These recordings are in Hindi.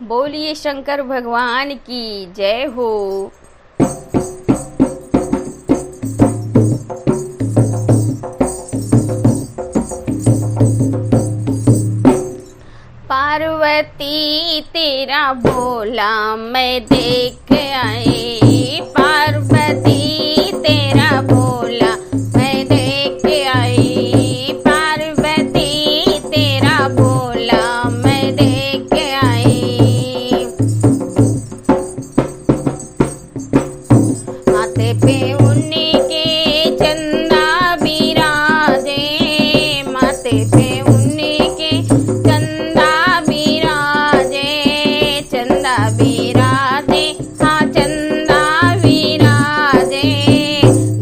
बोलिए शंकर भगवान की जय हो। पार्वती तेरा भोला मैं देख आई, पार्वती तेरा भोला मैं देख आई, पार्वती तेरा भोला मैं देख आई। माथे पे उन्हीं के चंदा बिराजे, माथे पे उन्हीं के चंदा बिराजे, चंदा बिराजे, हाँ चंदा बिराजे।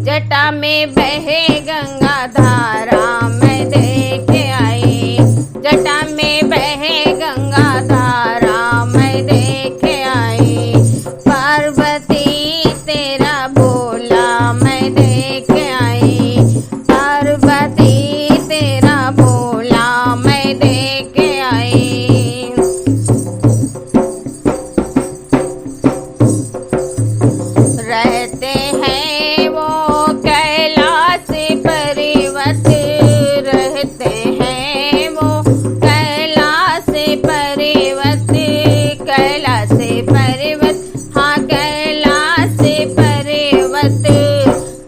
जटा में बहे गंगा धारा मैं देख आई, जटा में बहे गंगा धारा मैं देख आई। पार्वती तेरा भोला मैं देख आई, पार्वती तेरा भोला मैं देख आई। रहते हैं वो कैलाश पर्वत, रहते हैं वो कैलाश पर्वत, कैलाश पर्वत, हाँ कैलाश पर्वत।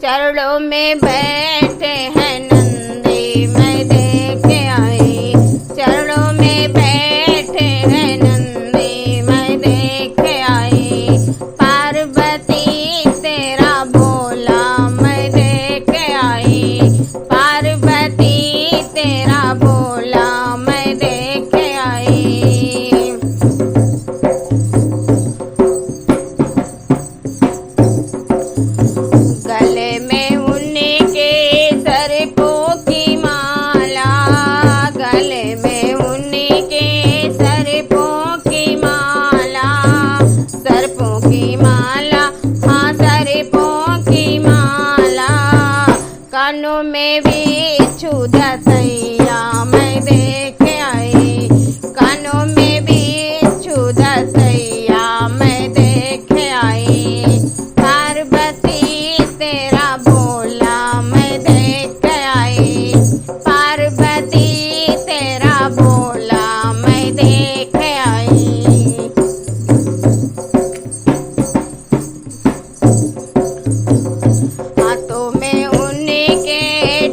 चरणों में बैठे हैं नंदी मैं देख आई, चरणों में बैठे हैं नंदी मैं देख आई। पार्वती तेरा भोला मैं देख आई, पार्वती तेरा भोला मैं देख आई। गले में उन्हीं के सर्पों की माला, गले में उन्हीं के सर्पों की माला, सर्पों की माला, हाँ सर्पों की माला। कानों में बिच्छू दसैया मैं देख आई, कानों में बिच्छू दसैया मैं देख आई। पार्वती तेरा भोला मैं देख आई, पार्वती तेरा भोला मैं देख आई। हाथों में उन्हीं के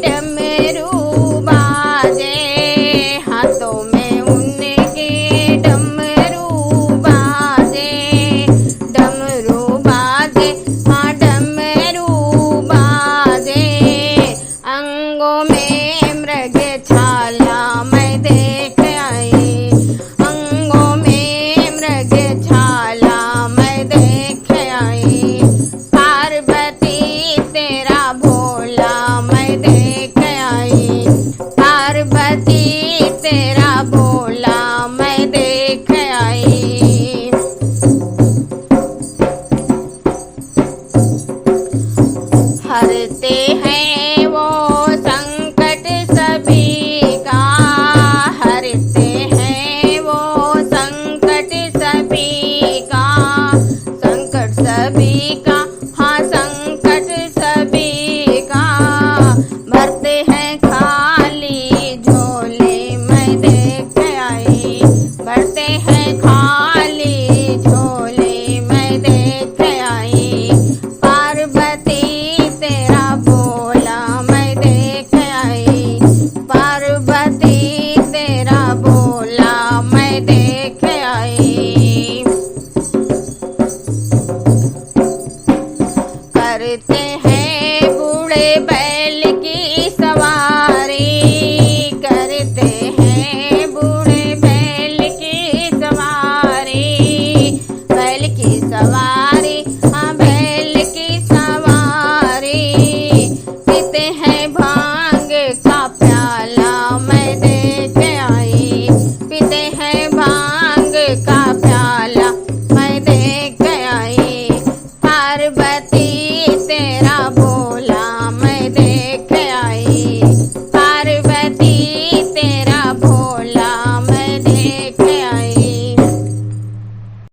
डमरू बाजे, हाथों में उन्हीं के डमरू बाजे, डमरू बाजे, हाँ डमरू बाजे। अंगों में मृग छाला मैं देख आई, अंगों में मृग छाला मैं देख आई। पार्वती तेरा भोला मैं देख आई, पार्वती तेरा भोला मैं देख आई। हरते हैं वो संकट सभी का, हरते हैं वो संकट सभी का, संकट सभी का, हाँ संकट सभी का। भरते हैं खाली झोले मैं देख आई, भरते हैं खाली झोले